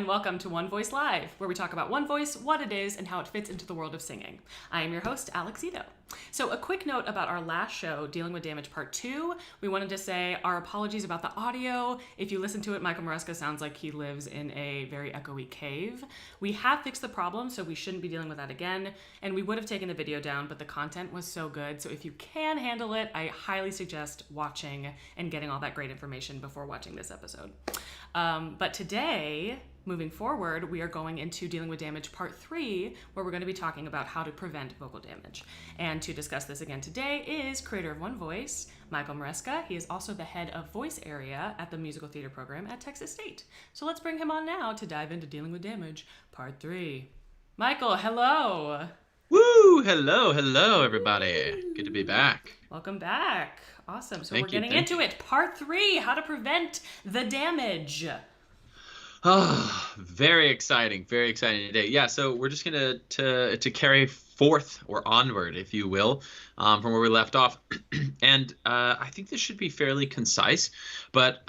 and welcome to One Voice Live, where we talk about One Voice, what it is, and how it fits into the world of singing. I am your host, Zeto. So a quick note about our last show, Dealing with Damage Part 2. We wanted to say our apologies about the audio. If you listen to it, Michael Maresca sounds like he lives in a very echoey cave. We have fixed the problem, so we shouldn't be dealing with that again. And we would have taken the video down, but the content was so good. So if you can handle it, I highly suggest watching and getting all that great information before watching this episode. But today, moving forward, we are going into Dealing with Damage Part 3, where we're going to be talking about how to prevent vocal damage. And to discuss this again today is creator of One Voice, Michael Maresca. He is also the head of voice area at the musical theater program at Texas State. So let's bring him on now to dive into Dealing with Damage Part 3. Michael, hello! Woo! Hello, everybody. Good to be back. Welcome back. Awesome. So Thank we're you, getting into it. Part 3, how to prevent the damage. Oh, very exciting today. Yeah, so we're just gonna to carry forth or onward, if you will, from where we left off, and I think this should be fairly concise. But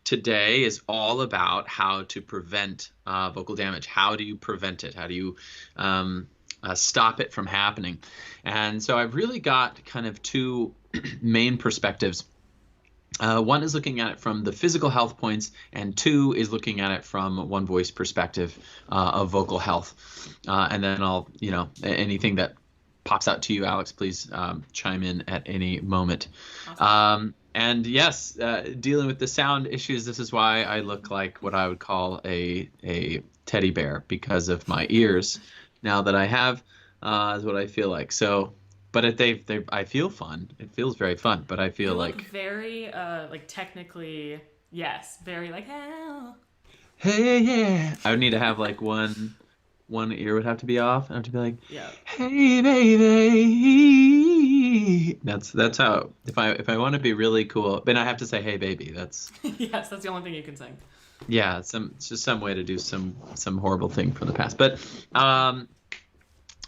today is all about how to prevent vocal damage. How do you prevent it? How do you stop it from happening? And so I've really got kind of two main perspectives. One is looking at it from the physical health points, and two is looking at it from One Voice perspective of vocal health. And then I'll, anything that pops out to you, Alex, please chime in at any moment. Awesome. And yes, dealing with the sound issues, this is why I look like what I would call a teddy bear, because of my ears now that I have, is what I feel like. So. But I feel fun. It feels very fun. But I feel like very technically, yes, very like hell. Hey, yeah. I would need to have like one ear would have to be off. I have to be like, yeah. Hey, baby. That's how. If I want to be really cool, then I have to say, hey, baby. That's yes. That's the only thing you can sing. Yeah. It's just some way to do some horrible thing from the past. But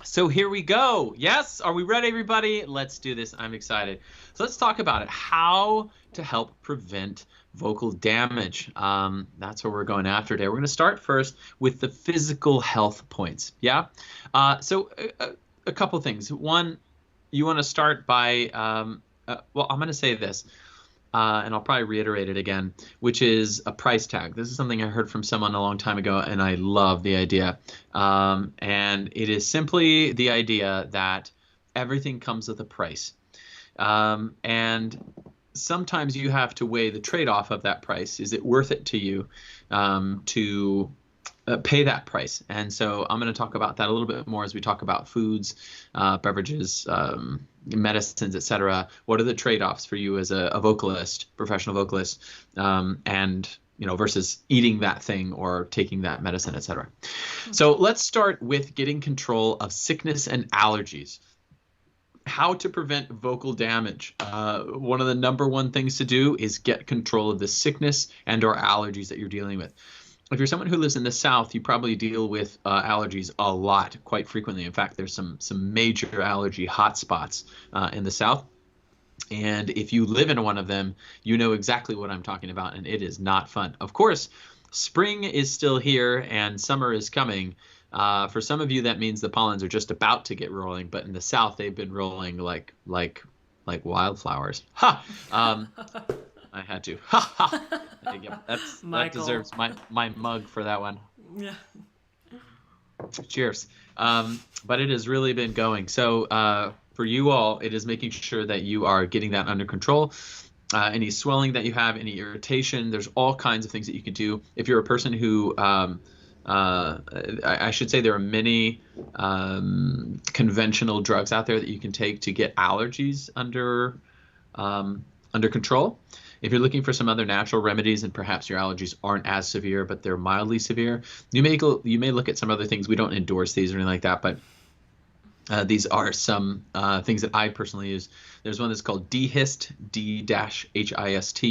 So here we go. Yes, are we ready, everybody? Let's do this. I'm excited. So let's talk about it. How to help prevent vocal damage. That's what we're going after today. We're going to start first with the physical health points. Yeah. So a couple things. One, you want to start by. Well, I'm going to say this. And I'll probably reiterate it again, which is a price tag. This is something I heard from someone a long time ago, and I love the idea. And it is simply the idea that everything comes with a price. And sometimes you have to weigh the trade-off of that price. Is it worth it to you to pay that price? And so I'm going to talk about that a little bit more as we talk about foods, beverages, medicines, etc. What are the trade-offs for you as a vocalist, professional vocalist, and versus eating that thing or taking that medicine, etc. So let's start with getting control of sickness and allergies. How to prevent vocal damage. One of the number one things to do is get control of the sickness and or allergies that you're dealing with. If you're someone who lives in the South, you probably deal with allergies a lot, quite frequently. In fact, there's some major allergy hotspots in the South. And if you live in one of them, you know exactly what I'm talking about, and it is not fun. Of course, spring is still here and summer is coming. For some of you, that means the pollens are just about to get rolling, but in the South, they've been rolling like wildflowers. Ha! I had to. Ha ha! That deserves my mug for that one. Yeah. Cheers. But it has really been going. So for you all, it is making sure that you are getting that under control. Any swelling that you have, any irritation, there's all kinds of things that you can do. If you're a person who, I should say there are many conventional drugs out there that you can take to get allergies under control. If you're looking for some other natural remedies and perhaps your allergies aren't as severe, but they're mildly severe, you may look at some other things. We don't endorse these or anything like that, but these are some things that I personally use. There's one that's called D-Hist, D-Hist.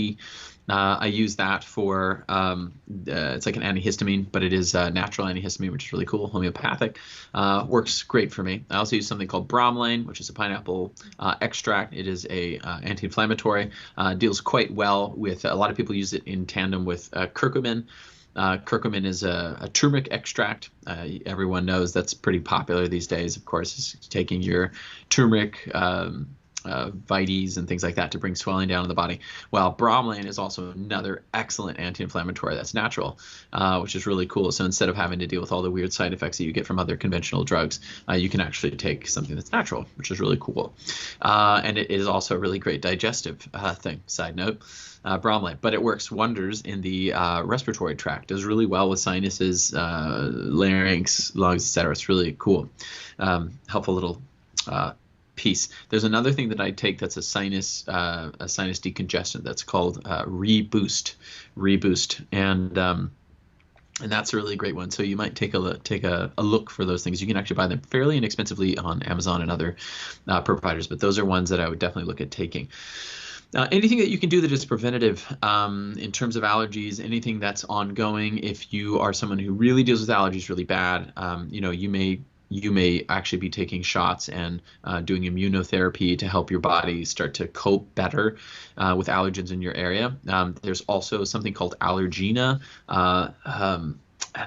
I use that for, it's like an antihistamine, but it is natural antihistamine, which is really cool, homeopathic. Works great for me. I also use something called bromelain, which is a pineapple extract. It is a anti-inflammatory, deals quite well with, a lot of people use it in tandem with curcumin. Curcumin is a turmeric extract. Everyone knows that's pretty popular these days, of course, is taking your turmeric vites and things like that to bring swelling down in the body. Well, bromelain is also another excellent anti-inflammatory that's natural, which is really cool. So instead of having to deal with all the weird side effects that you get from other conventional drugs, you can actually take something that's natural, which is really cool. And it is also a really great digestive thing, side note. Bromelain, but it works wonders in the respiratory tract. Does really well with sinuses, larynx, lungs, etc. It's really cool. Helpful little piece. There's another thing that I take that's a sinus decongestant that's called Reboost, and that's a really great one. So you might take a look for those things. You can actually buy them fairly inexpensively on Amazon and other providers, but those are ones that I would definitely look at taking. Anything that you can do that is preventative in terms of allergies, anything that's ongoing. If you are someone who really deals with allergies really bad, you may actually be taking shots and doing immunotherapy to help your body start to cope better with allergens in your area. There's also something called Allergina.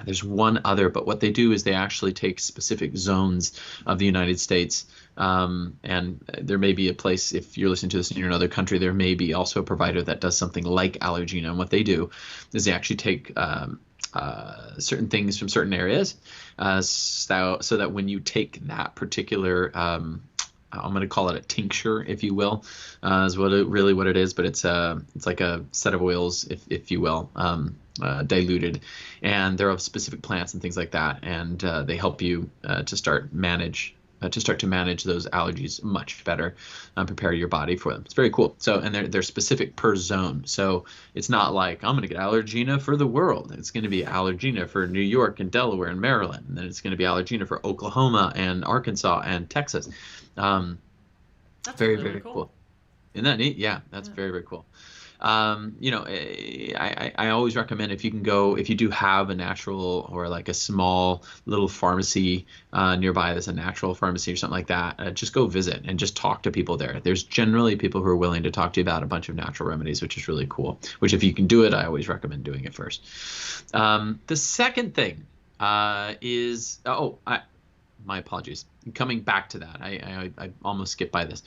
There's one other, but what they do is they actually take specific zones of the United States. And there may be a place, if you're listening to this in another country, there may be also a provider that does something like Allergina. And what they do is they actually take certain things from certain areas so that when you take that particular I'm going to call it a tincture, if you will, is what it is, but it's like a set of oils, if you will, diluted, and they're of specific plants and things like that, and they help you to start to manage those allergies much better, prepare your body for them. It's very cool. So, and they're specific per zone. So it's not like I'm going to get Allergina for the world. It's going to be Allergina for New York and Delaware and Maryland, and then it's going to be Allergina for Oklahoma and Arkansas and Texas. That's very, really very cool. cool. Isn't that neat? Yeah, that's very, very cool. I always recommend if you do have a natural or like a small little pharmacy nearby that's a natural pharmacy or something like that, just go visit and just talk to people there. There's generally people who are willing to talk to you about a bunch of natural remedies, which is really cool, which if you can do it, I always recommend doing it first. The second thing is, my apologies. Coming back to that, I almost skipped by this.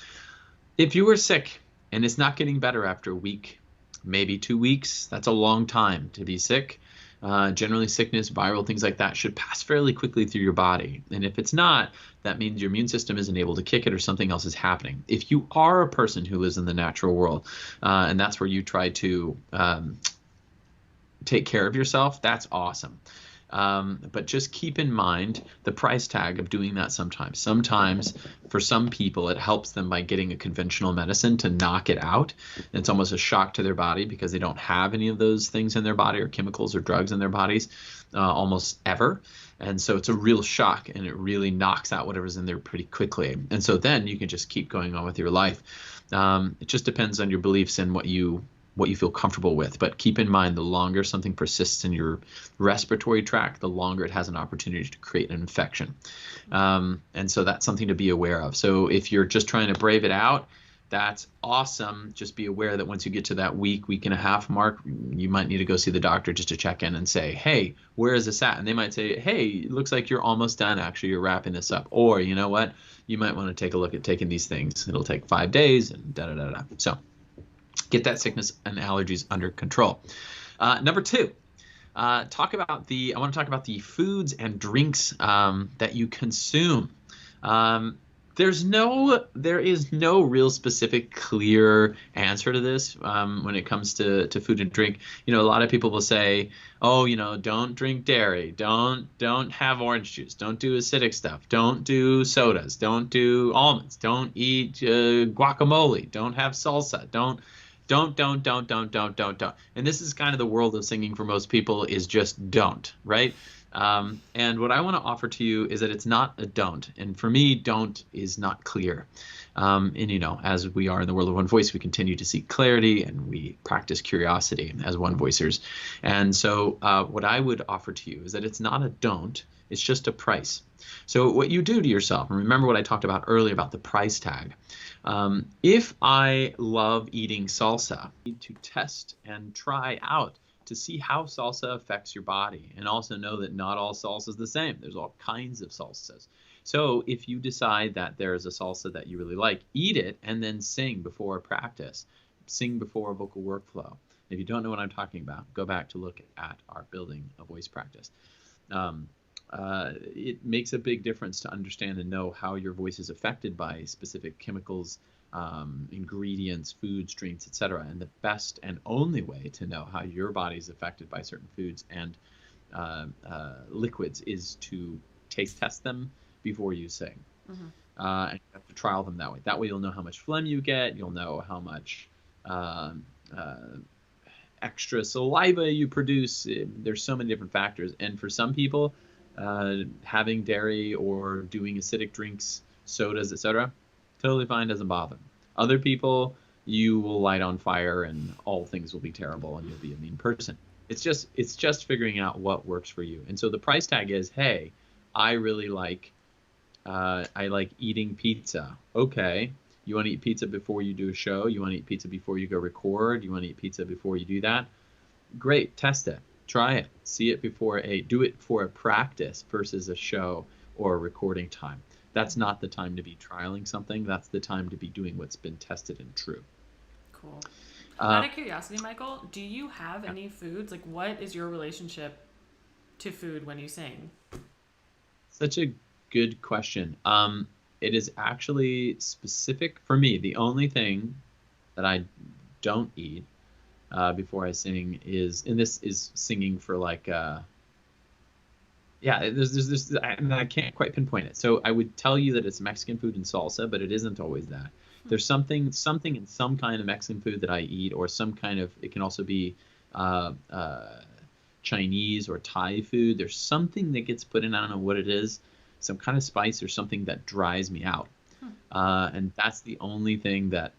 If you were sick and it's not getting better after a week, maybe 2 weeks, that's a long time to be sick. Generally, sickness, viral things like that should pass fairly quickly through your body. And if it's not, that means your immune system isn't able to kick it or something else is happening. If you are a person who lives in the natural world, and that's where you try to take care of yourself, that's awesome. But just keep in mind the price tag of doing that sometimes. Sometimes for some people, it helps them by getting a conventional medicine to knock it out. It's almost a shock to their body because they don't have any of those things in their body or chemicals or drugs in their bodies almost ever. And so it's a real shock and it really knocks out whatever's in there pretty quickly. And so then you can just keep going on with your life. It just depends on your beliefs and what you feel comfortable with. But keep in mind, the longer something persists in your respiratory tract, the longer it has an opportunity to create an infection. And so that's something to be aware of. So if you're just trying to brave it out, that's awesome. Just be aware that once you get to that week and a half mark, you might need to go see the doctor just to check in and say, hey, where is this at? And they might say, hey, it looks like you're almost done. Actually, you're wrapping this up. Or you know what? You might want to take a look at taking these things. It'll take 5 days and da-da-da-da. So get that sickness and allergies under control. Number two, I want to talk about the foods and drinks that you consume. There is no real specific clear answer to this when it comes to food and drink. A lot of people will say, don't drink dairy, don't have orange juice, don't do acidic stuff, don't do sodas, don't do almonds, don't eat guacamole, don't have salsa, don't. And this is kind of the world of singing for most people, is just don't, right? And what I want to offer to you is that it's not a don't. And for me, don't is not clear. And as we are in the world of One Voice, we continue to seek clarity and we practice curiosity as One Voicers. And so what I would offer to you is that it's not a don't, it's just a price. So what you do to yourself, and remember what I talked about earlier about the price tag. If I love eating salsa, I need to test and try out to see how salsa affects your body, and also know that not all salsa is the same. There's all kinds of salsas. So if you decide that there is a salsa that you really like, eat it and then sing before a practice. Sing before a vocal workflow. If you don't know what I'm talking about, go back to look at our building a voice practice. It makes a big difference to understand and know how your voice is affected by specific chemicals, ingredients, foods, drinks, etc. And the best and only way to know how your body is affected by certain foods and liquids is to taste test them before you sing. And you have to trial them that way. That way you'll know how much phlegm you get. You'll know how much extra saliva you produce. There's so many different factors. And for some people, having dairy or doing acidic drinks, sodas, etc., totally fine, doesn't bother them. Other people, you will light on fire and all things will be terrible and you'll be a mean person. It's just figuring out what works for you. And so the price tag is, hey, I really like eating pizza. Okay, you want to eat pizza before you do a show? You want to eat pizza before you go record? You want to eat pizza before you do that? Great, test it, try it, see it do it for a practice versus a show or a recording time. That's not the time to be trialing something. That's the time to be doing what's been tested and true. Cool. Out of curiosity, Michael, do you have any foods? Like, what is your relationship to food when you sing? Such a good question. It is actually specific for me. The only thing that I don't eat before I sing is, and this is singing for like, I can't quite pinpoint it. So I would tell you that it's Mexican food and salsa, but it isn't always that. There's something in some kind of Mexican food that I eat, or some kind of, it can also be Chinese or Thai food. There's something that gets put in, I don't know what it is, some kind of spice or something that dries me out. And that's the only thing that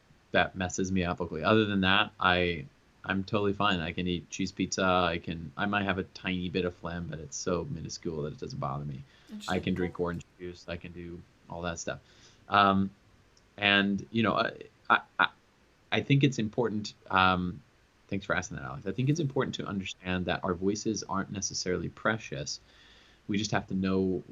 messes me up locally. Other than that, I'm totally fine. I can eat cheese pizza. I might have a tiny bit of phlegm, but it's so minuscule that it doesn't bother me. I can drink orange juice. I can do all that stuff. And you know, I think it's important. Thanks for asking that, Alex. I think it's important to understand that our voices aren't necessarily precious. We just have to know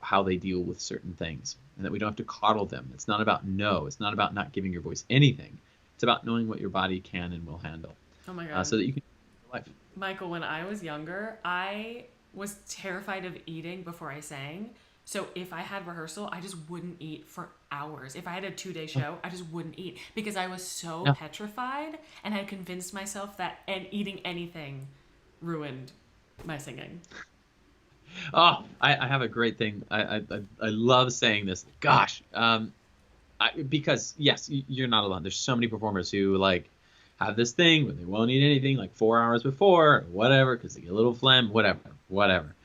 how they deal with certain things, and that we don't have to coddle them. It's not about It's not about not giving your voice anything. It's about knowing what your body can and will handle. Oh my God. So that you can live your life. Michael, when I was younger, I was terrified of eating before I sang. So if I had rehearsal, I just wouldn't eat for hours. If I had a 2-day show, I just wouldn't eat because I was so petrified and had convinced myself that eating anything ruined my singing. Oh, I have a great thing. I love saying this. Gosh, because yes, you're not alone. There's so many performers who like have this thing where they won't eat anything like 4 hours before, or whatever, because they get a little phlegm, whatever.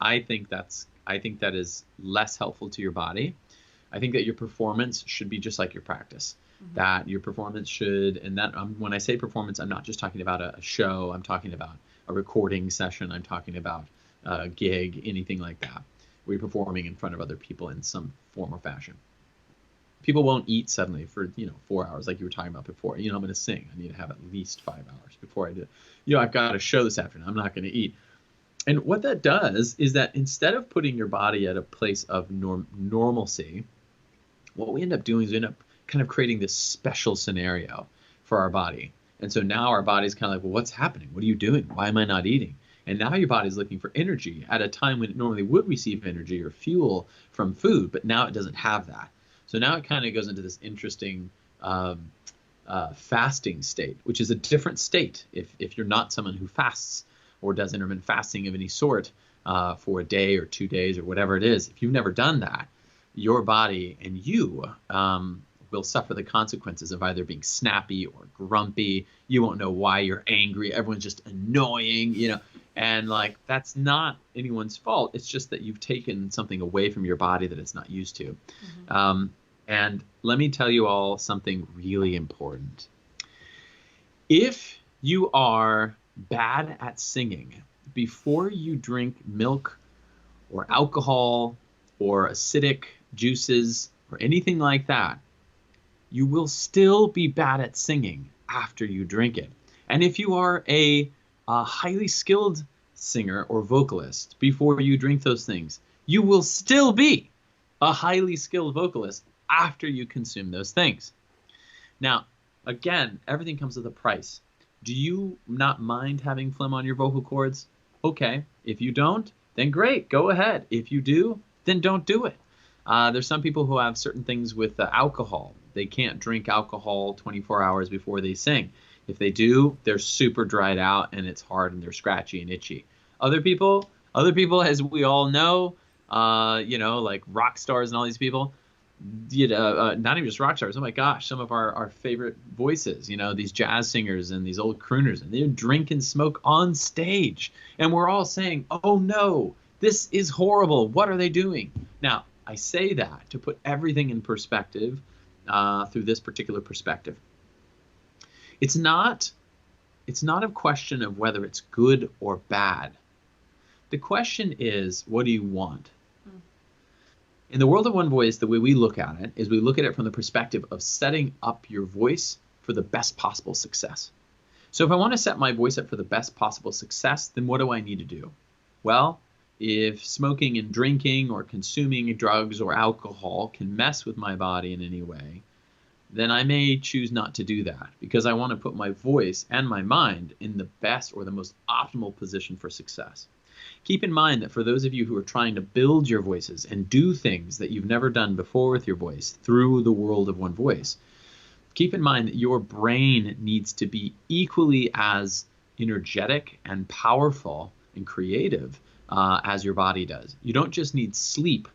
I think that is less helpful to your body. I think that your performance should be just like your practice. Mm-hmm. That your performance should, and that when I say performance, I'm not just talking about a show. I'm talking about a recording session. I'm talking about a gig, anything like that. We're performing in front of other people in some form or fashion. People won't eat suddenly for 4 hours like you were talking about before. I'm going to sing. I need to have at least 5 hours before I do. I've got a show this afternoon. I'm not going to eat. And what that does is that instead of putting your body at a place of normalcy, what we end up doing is we end up kind of creating this special scenario for our body. And so now our body's kind of like, well, what's happening? What are you doing? Why am I not eating? And now your body's looking for energy at a time when it normally would receive energy or fuel from food, but now it doesn't have that. So now it kind of goes into this interesting fasting state, which is a different state if you're not someone who fasts or does intermittent fasting of any sort for a day or 2 days or whatever it is. If you've never done that, your body and you will suffer the consequences of either being snappy or grumpy. You won't know why you're angry. Everyone's just annoying, and like that's not anyone's fault. It's just that you've taken something away from your body that it's not used to. Mm-hmm. And let me tell you all something really important. If you are bad at singing, before you drink milk or alcohol or acidic juices or anything like that, you will still be bad at singing after you drink it. And if you are a highly skilled singer or vocalist before you drink those things, you will still be a highly skilled vocalist after you consume those things. Now, again, everything comes with a price. Do you not mind having phlegm on your vocal cords? Okay. If you don't, then great, go ahead. If you do, then don't do it. There's some people who have certain things with alcohol. They can't drink alcohol 24 hours before they sing. If they do, they're super dried out and it's hard and they're scratchy and itchy. Other people, as we all know, like rock stars and all these people, not even just rock stars. Oh my gosh, some of our favorite voices, these jazz singers and these old crooners, and they drink and smoke on stage. And we're all saying, oh no, this is horrible. What are they doing? Now, I say that to put everything in perspective through this particular perspective. It's not a question of whether it's good or bad. The question is, what do you want? In the world of One Voice, the way we look at it is we look at it from the perspective of setting up your voice for the best possible success. So if I want to set my voice up for the best possible success, then what do I need to do? Well, if smoking and drinking or consuming drugs or alcohol can mess with my body in any way, then I may choose not to do that because I want to put my voice and my mind in the best or the most optimal position for success. Keep in mind that for those of you who are trying to build your voices and do things that you've never done before with your voice through the world of One Voice, keep in mind that your brain needs to be equally as energetic and powerful and creative as your body does. You don't just need sleep.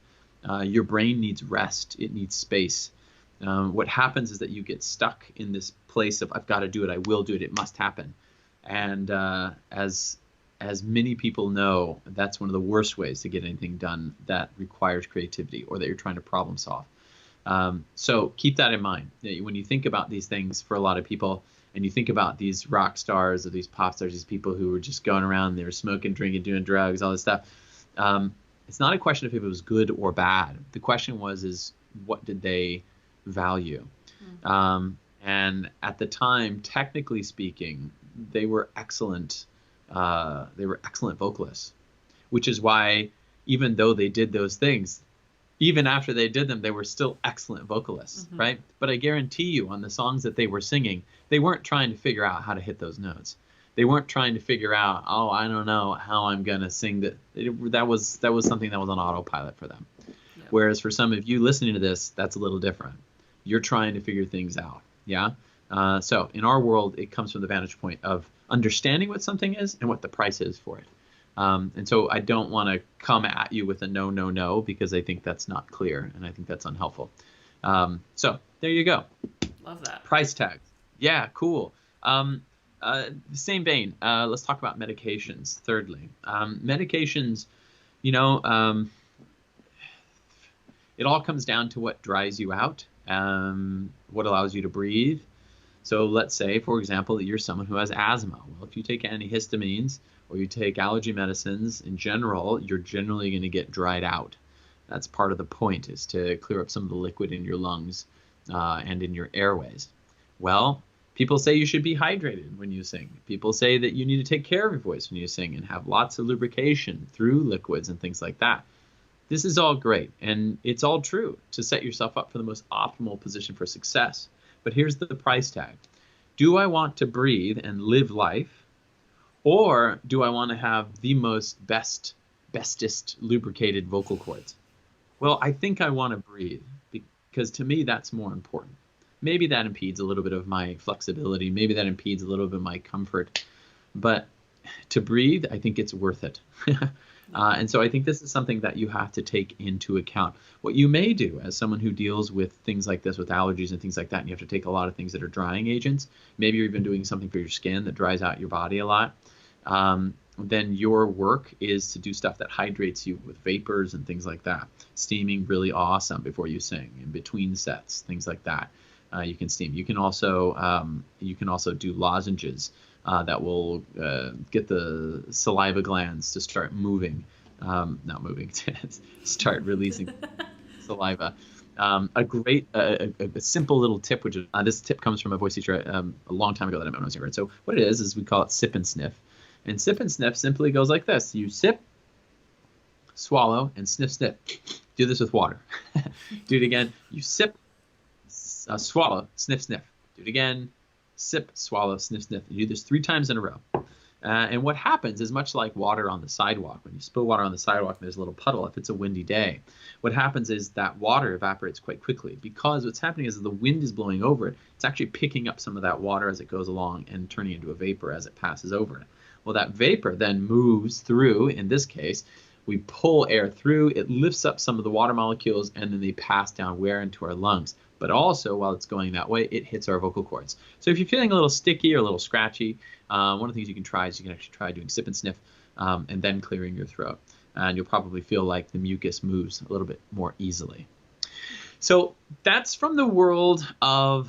Your brain needs rest. It needs space. What happens is that you get stuck in this place of, I've got to do it, I will do it, it must happen. And as many people know, that's one of the worst ways to get anything done that requires creativity or that you're trying to problem solve. So keep that in mind. When you think about these things for a lot of people, and you think about these rock stars or these pop stars, these people who were just going around, they were smoking, drinking, doing drugs, all this stuff. It's not a question of if it was good or bad. The question is what did they value? And at the time, technically speaking, they were excellent. They were excellent vocalists, which is why even though they did those things, even after they did them, they were still excellent vocalists, right? But I guarantee you on the songs that they were singing, they weren't trying to figure out how to hit those notes. They weren't trying to figure out, oh, I don't know how I'm going to sing that. That was something that was on autopilot for them. Yeah. Whereas for some of you listening to this, that's a little different. You're trying to figure things out, yeah? So in our world, it comes from the vantage point of understanding what something is and what the price is for it. And so I don't want to come at you with a no, no, no, because I think that's not clear and I think that's unhelpful. So there you go. Love that. Price tags. Yeah, cool. Same vein, let's talk about medications. Thirdly, medications, it all comes down to what dries you out, what allows you to breathe. So let's say, for example, that you're someone who has asthma. Well, if you take antihistamines or you take allergy medicines in general, you're generally going to get dried out. That's part of the point, is to clear up some of the liquid in your lungs and in your airways. Well, people say you should be hydrated when you sing. People say that you need to take care of your voice when you sing and have lots of lubrication through liquids and things like that. This is all great, and it's all true to set yourself up for the most optimal position for success. But here's the price tag. Do I want to breathe and live life, or do I want to have the bestest lubricated vocal cords? Well, I think I want to breathe, because to me that's more important. Maybe that impedes a little bit of my flexibility. Maybe that impedes a little bit of my comfort. But to breathe, I think it's worth it. And so I think this is something that you have to take into account. What you may do as someone who deals with things like this, with allergies and things like that, and you have to take a lot of things that are drying agents, maybe you're even doing something for your skin that dries out your body a lot, then your work is to do stuff that hydrates you with vapors and things like that. Steaming, really awesome before you sing, in between sets, things like that. You can steam. You can also do lozenges that will get the saliva glands to start moving, not moving, to start releasing saliva. A simple little tip, which is this tip comes from a voice teacher a long time ago that I met when I was younger. So what it is we call it sip and sniff. And sip and sniff simply goes like this. You sip, swallow, and sniff, sniff. Do this with water. Do it again. You sip, swallow, sniff, sniff. Do it again. Sip, swallow, sniff, sniff. You do this 3 times in a row. And what happens is much like water on the sidewalk. When you spill water on the sidewalk and there's a little puddle, if it's a windy day, what happens is that water evaporates quite quickly because what's happening is the wind is blowing over it. It's actually picking up some of that water as it goes along and turning into a vapor as it passes over it. Well, that vapor then moves through, in this case, we pull air through, it lifts up some of the water molecules, and then they pass down where into our lungs. But also, while it's going that way, it hits our vocal cords. So if you're feeling a little sticky or a little scratchy, one of the things you can try is you can actually try doing sip and sniff and then clearing your throat. And you'll probably feel like the mucus moves a little bit more easily. So that's from the world of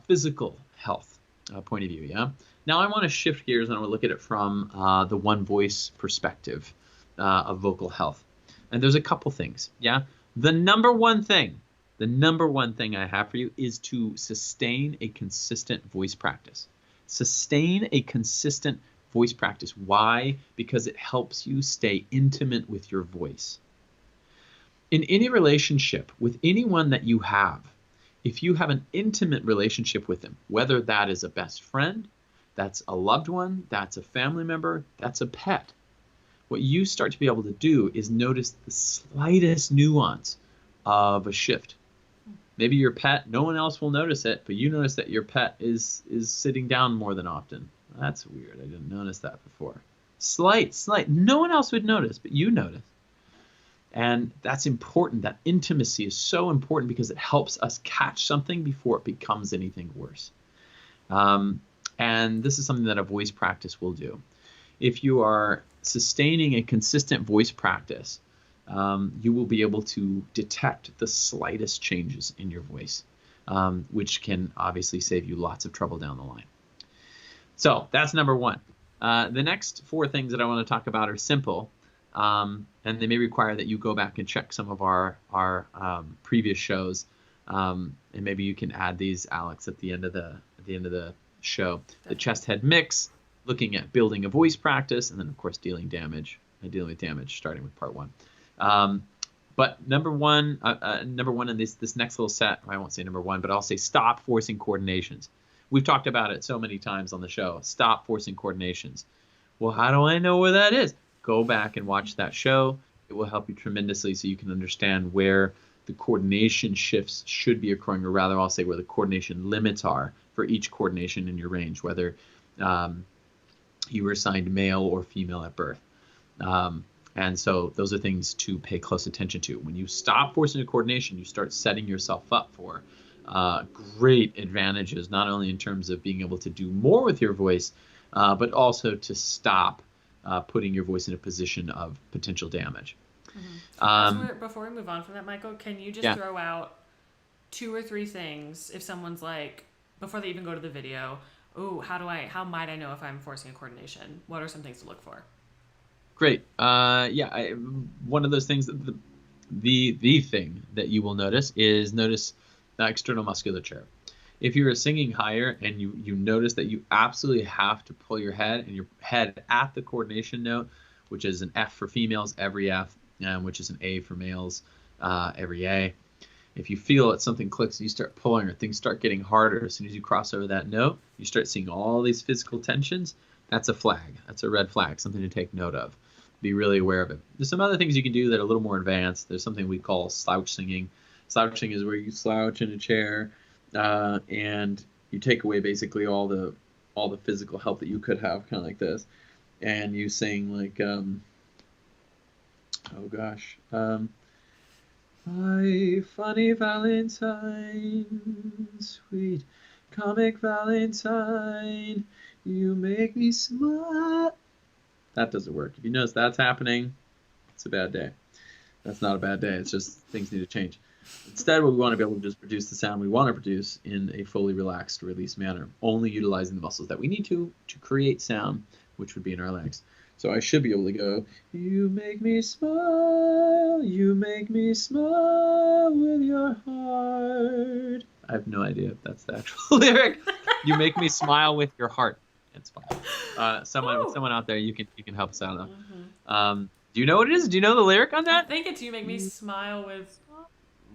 physical health point of view, yeah? Now I want to shift gears and I want to look at it from the one voice perspective of vocal health. And there's a couple things, yeah? The number one thing I have for you is to sustain a consistent voice practice. Sustain a consistent voice practice. Why? Because it helps you stay intimate with your voice. In any relationship with anyone that you have, if you have an intimate relationship with them, whether that is a best friend, that's a loved one, that's a family member, that's a pet, what you start to be able to do is notice the slightest nuance of a shift. Maybe your pet, no one else will notice it, but you notice that your pet is sitting down more than often. That's weird. I didn't notice that before. Slight. No one else would notice, but you notice. And that's important. That intimacy is so important because it helps us catch something before it becomes anything worse. And this is something that a voice practice will do. If you are sustaining a consistent voice practice, you will be able to detect the slightest changes in your voice, which can obviously save you lots of trouble down the line. So that's number one. The next 4 things that I want to talk about are simple, and they may require that you go back and check some of our previous shows, and maybe you can add these, Alex, at the end of the show. The chest head mix, looking at building a voice practice, and then of course dealing with damage, starting with part 1. But number one in this next little set, I won't say number 1, but I'll say stop forcing coordinations. We've talked about it so many times on the show. Stop forcing coordinations. Well, how do I know where that is? Go back and watch that show. It will help you tremendously so you can understand where the coordination shifts should be occurring, or rather I'll say where the coordination limits are for each coordination in your range, whether you were assigned male or female at birth. And so those are things to pay close attention to. When you stop forcing a coordination, you start setting yourself up for great advantages, not only in terms of being able to do more with your voice, but also to stop putting your voice in a position of potential damage. Mm-hmm. Before we move on from that, Michael, can you just throw out 2 or 3 things if someone's like, before they even go to the video, how might I know if I'm forcing a coordination? What are some things to look for? Great. One of those things, the thing that you will notice external musculature. If you're singing higher and you notice that you absolutely have to pull your head and your head at the coordination note, which is an F for females, every F, which is an A for males, every A. If you feel that something clicks and you start pulling or things start getting harder as soon as you cross over that note, you start seeing all these physical tensions, that's a flag. That's a red flag, something to take note of. Be really aware of it. There's some other things you can do that are a little more advanced. There's something we call slouch singing. Slouching is where you slouch in a chair and you take away basically all the physical help that you could have, kind of like this, and you sing like my funny Valentine, sweet comic Valentine, you make me smile. That doesn't work. If you notice that's happening, it's a bad day. That's not a bad day. It's just things need to change. Instead, we want to be able to just produce the sound we want to produce in a fully relaxed, released manner, only utilizing the muscles that we need to create sound, which would be in our legs. So I should be able to go, you make me smile with your heart. I have no idea if that's the actual lyric. You make me smile with your heart. It's fine. Someone out there, you can help us out. Mm-hmm. Do you know what it is? Do you know the lyric on that? I think it's you make me smile with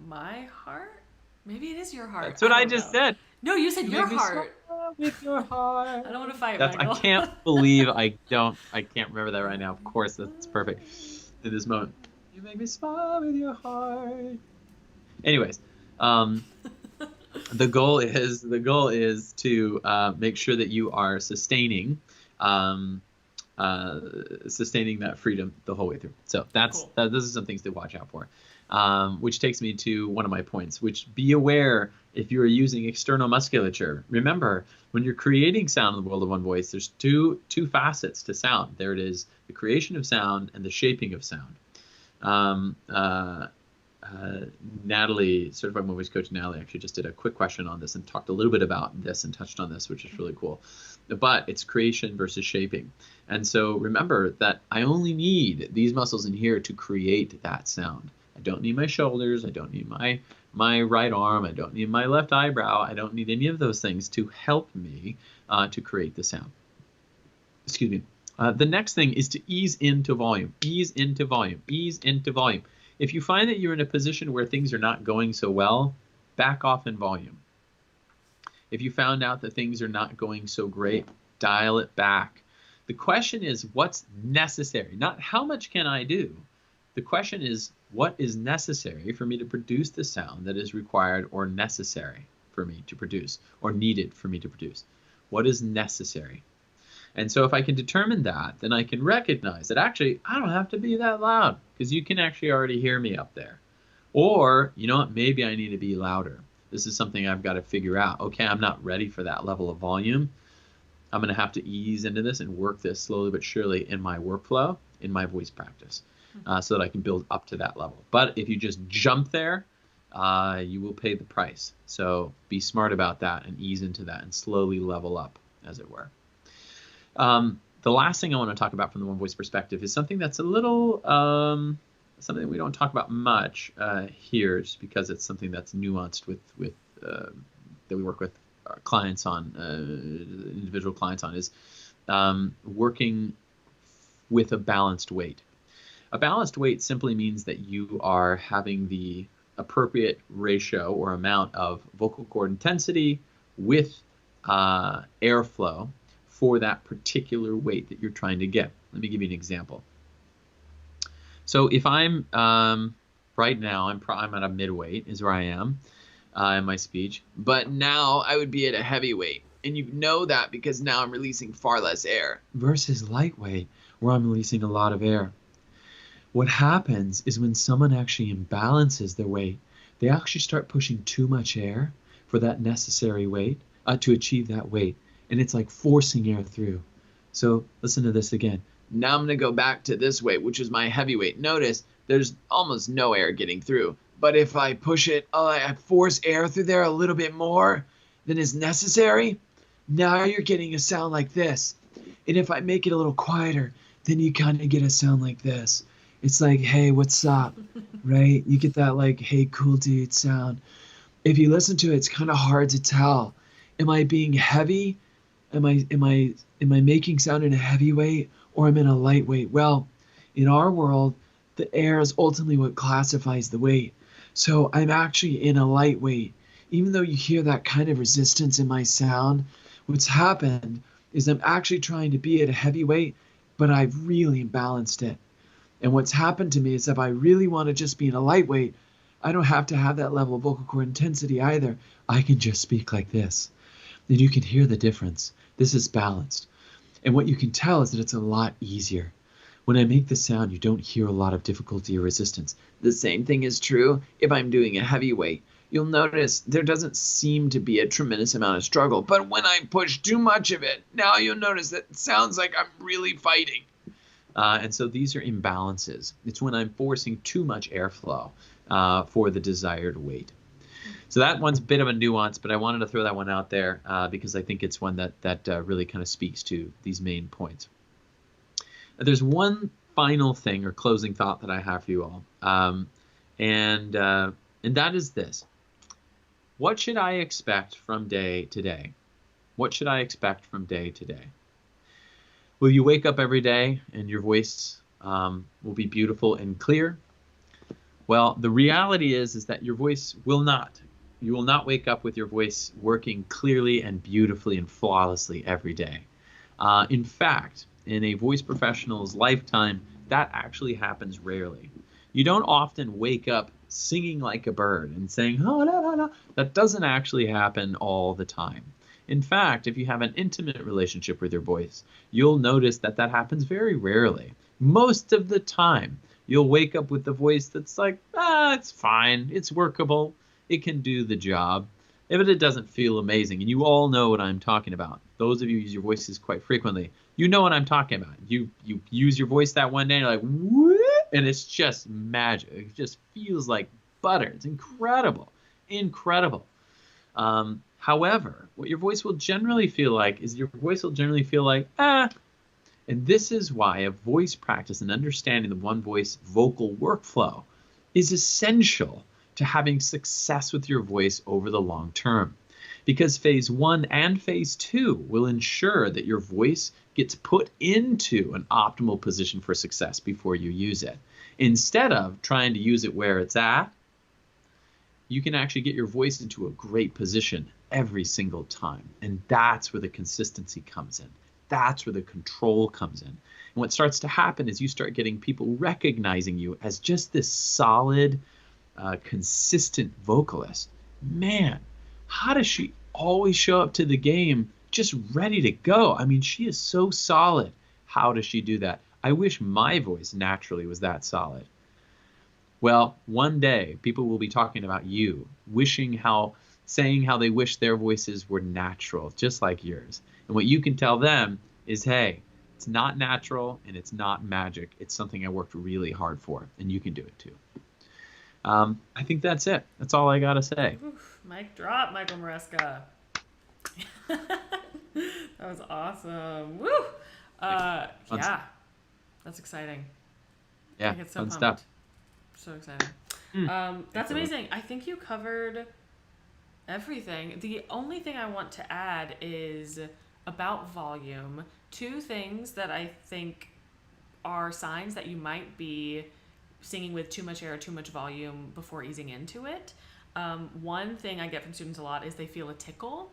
my heart. Maybe it is your heart. That's what I just said. No, you said your heart. With your heart. I don't want to fight, Michael. I can't believe I can't remember that right now. Of course, that's perfect in this moment. You make me smile with your heart. Anyways, the goal is to make sure that you are sustaining that freedom the whole way through. So cool. Those are some things to watch out for. Which takes me to one of my points, which be aware if you are using external musculature. Remember, when you're creating sound in the world of one voice, there's two facets to sound. There it is, the creation of sound and the shaping of sound. Natalie, certified one voice coach Natalie, actually just did a quick question on this and talked a little bit about this and touched on this, which is really cool. But it's creation versus shaping. And so remember that I only need these muscles in here to create that sound. I don't need my shoulders. I don't need my right arm. I don't need my left eyebrow. I don't need any of those things to help me to create the sound. Excuse me. The next thing is to ease into volume. Ease into volume. Ease into volume. If you find that you're in a position where things are not going so well, back off in volume. If you found out that things are not going so great, dial it back. The question is, what's necessary? Not how much can I do? The question is, what is necessary for me to produce the sound that is required or necessary for me to produce or needed for me to produce? What is necessary? And so if I can determine that, then I can recognize that actually I don't have to be that loud because you can actually already hear me up there. Or, you know what, maybe I need to be louder. This is something I've got to figure out. Okay, I'm not ready for that level of volume. I'm going to have to ease into this and work this slowly but surely in my workflow, in my voice practice, so that I can build up to that level. But if you just jump there, you will pay the price. So be smart about that and ease into that and slowly level up, as it were. The last thing I want to talk about from the one voice perspective is something that's a little, something we don't talk about much here, just because it's something that's nuanced with that we work with our clients on, individual clients on, is working with a balanced weight. A balanced weight simply means that you are having the appropriate ratio or amount of vocal cord intensity with airflow for that particular weight that you're trying to get. Let me give you an example. So if I'm right now, I'm at a mid-weight is where I am in my speech, but now I would be at a heavyweight, and you know that because now I'm releasing far less air versus lightweight where I'm releasing a lot of air. What happens is when someone actually imbalances their weight, they actually start pushing too much air for that necessary weight to achieve that weight. And it's like forcing air through. So listen to this again. Now I'm going to go back to this weight, which is my heavyweight. Notice there's almost no air getting through. But if I push it, I force air through there a little bit more than is necessary, now you're getting a sound like this. And if I make it a little quieter, then you kind of get a sound like this. It's like, hey, what's up, right? You get that like, hey, cool dude sound. If you listen to it, it's kind of hard to tell. Am I being heavy? Am I making sound in a heavyweight, or am I in a lightweight? Well, in our world, the air is ultimately what classifies the weight. So I'm actually in a lightweight. Even though you hear that kind of resistance in my sound, what's happened is I'm actually trying to be at a heavyweight, but I've really imbalanced it. And what's happened to me is if I really want to just be in a lightweight, I don't have to have that level of vocal cord intensity either. I can just speak like this. Then you can hear the difference. This is balanced. And what you can tell is that it's a lot easier. When I make the sound, you don't hear a lot of difficulty or resistance. The same thing is true if I'm doing a heavyweight. You'll notice there doesn't seem to be a tremendous amount of struggle. But when I push too much of it, now you'll notice that it sounds like I'm really fighting. And so these are imbalances. It's when I'm forcing too much airflow for the desired weight. So that one's a bit of a nuance, but I wanted to throw that one out there because I think it's one that really kind of speaks to these main points. There's one final thing or closing thought that I have for you all, and that is this: what should I expect from day to day? What should I expect from day to day? Will you wake up every day and your voice will be beautiful and clear? Well, the reality is that your voice will not. You will not wake up with your voice working clearly and beautifully and flawlessly every day. In fact, in a voice professional's lifetime, that actually happens rarely. You don't often wake up singing like a bird and saying, oh, no, no, no. That doesn't actually happen all the time. In fact, if you have an intimate relationship with your voice, you'll notice that that happens very rarely. Most of the time, you'll wake up with the voice that's like, it's fine, it's workable, it can do the job, but it doesn't feel amazing. And you all know what I'm talking about. Those of you who use your voices quite frequently, you know what I'm talking about. You use your voice that one day and you're like, what? And it's just magic. It just feels like butter. It's incredible. Incredible. However, what your voice will generally feel like is and this is why a voice practice and understanding the one voice vocal workflow is essential to having success with your voice over the long term. Because phase 1 and phase 2 will ensure that your voice gets put into an optimal position for success before you use it. Instead of trying to use it where it's at, you can actually get your voice into a great position every single time. And that's where the consistency comes in. That's where the control comes in. And what starts to happen is you start getting people recognizing you as just this solid, consistent vocalist. Man, how does she always show up to the game just ready to go? I mean, she is so solid. How does she do that? I wish my voice naturally was that solid. Well, one day people will be talking about you, saying how they wish their voices were natural, just like yours. And what you can tell them is, hey, it's not natural and it's not magic. It's something I worked really hard for, and you can do it too. I think that's it. That's all I got to say. Oof, mic drop, Michael Maresca. That was awesome. Woo! Yeah, that's exciting. Yeah, I get so fun pumped. stuff. So exciting. That's amazing. I think you covered everything. The only thing I want to add is about volume. 2 things that I think are signs that you might be singing with too much air or too much volume before easing into it. One thing I get from students a lot is they feel a tickle.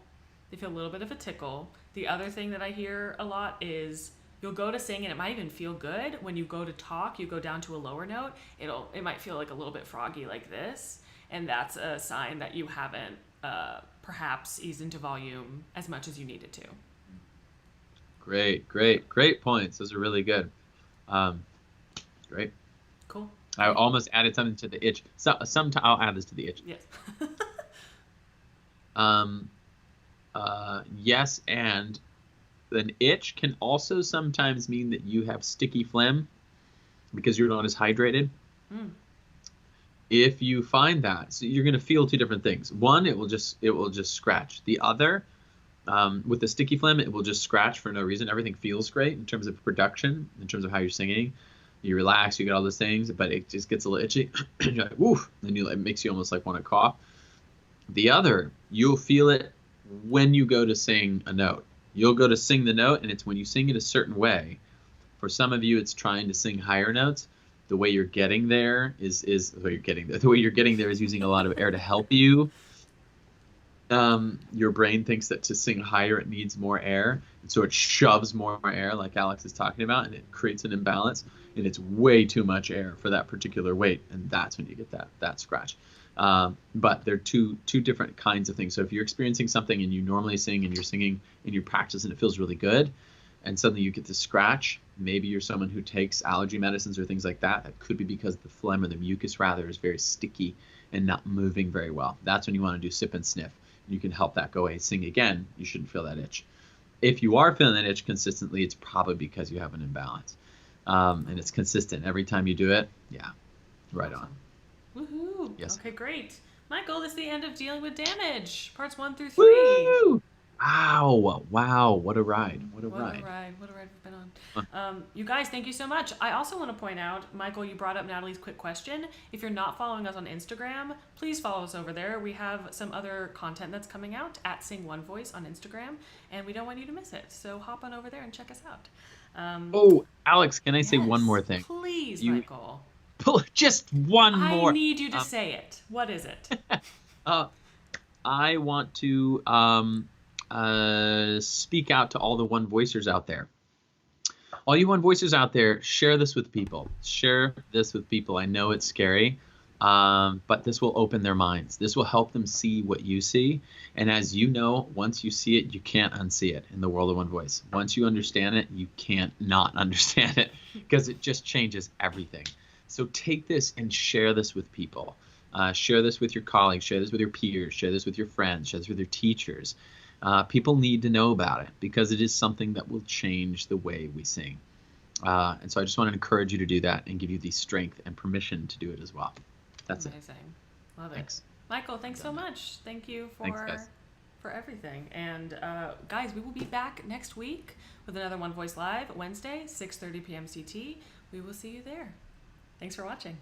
They feel a little bit of a tickle. The other thing that I hear a lot is you'll go to sing and it might even feel good. When you go to talk, you go down to a lower note. It might feel like a little bit froggy like this. And that's a sign that you haven't perhaps eased into volume as much as you needed to. Great points. Those are really good. Great. Cool. I almost added something to the itch. Sometime I'll add this to the itch. Yes. Yes, and an itch can also sometimes mean that you have sticky phlegm because you're not as hydrated. If you find that, so you're going to feel 2 different things. One, it will just scratch. The other, with the sticky phlegm, it will just scratch for no reason. Everything feels great in terms of production, in terms of how you're singing. You relax, you get all those things, but it just gets a little itchy. You're like, woof, and it makes you almost like want to cough. The other, you'll feel it when you go to sing a note. You'll go to sing the note, and it's when you sing it a certain way. For some of you, it's trying to sing higher notes. The way you're getting there is using a lot of air to help you. Your brain thinks that to sing higher, it needs more air. And so it shoves more air, like Alex is talking about, and it creates an imbalance. And it's way too much air for that particular weight. And that's when you get that scratch. But they're two different kinds of things. So if you're experiencing something and you normally sing and you're singing and you practice and it feels really good, and suddenly you get the scratch, maybe you're someone who takes allergy medicines or things like that. That could be because the phlegm or the mucus rather is very sticky and not moving very well. That's when you want to do sip and sniff. You can help that go away. Sing again, you shouldn't feel that itch. If you are feeling that itch consistently, it's probably because you have an imbalance. And it's consistent every time you do it. Yeah, right on. Woohoo! Yes. Okay, great. Michael, this is the end of Dealing with Damage, parts 1 through 3. Woo! Wow. Wow. What a ride. What a What a ride. ride. What a ride we've been on. Huh. You guys, thank you so much. I also want to point out, Michael, you brought up Natalie's quick question. If you're not following us on Instagram, please follow us over there. We have some other content that's coming out at Sing One Voice on Instagram, and we don't want you to miss it. So hop on over there and check us out. Oh, Alex, can I say one Yes, more thing? please, You Michael. just one I more. need you to say it. What is it? Uh, I want to speak out to all the one voicers out there. All you one voicers out there, share this with people. Share this with people. I know it's scary, but this will open their minds. This will help them see what you see. And as you know, once you see it, you can't unsee it in the world of one voice. Once you understand it, you can't not understand it because it just changes everything. So take this and share this with people. Share this with your colleagues. Share this with your peers. Share this with your friends. Share this with your teachers. People need to know about it because it is something that will change the way we sing. And so I just want to encourage you to do that and give you the strength and permission to do it as well. That's Amazing. Love it. Thanks. Michael, thanks so much. Thank you Thanks, guys. for everything. And guys, we will be back next week with another One Voice Live, Wednesday, 6:30 p.m. CT. We will see you there. Thanks for watching.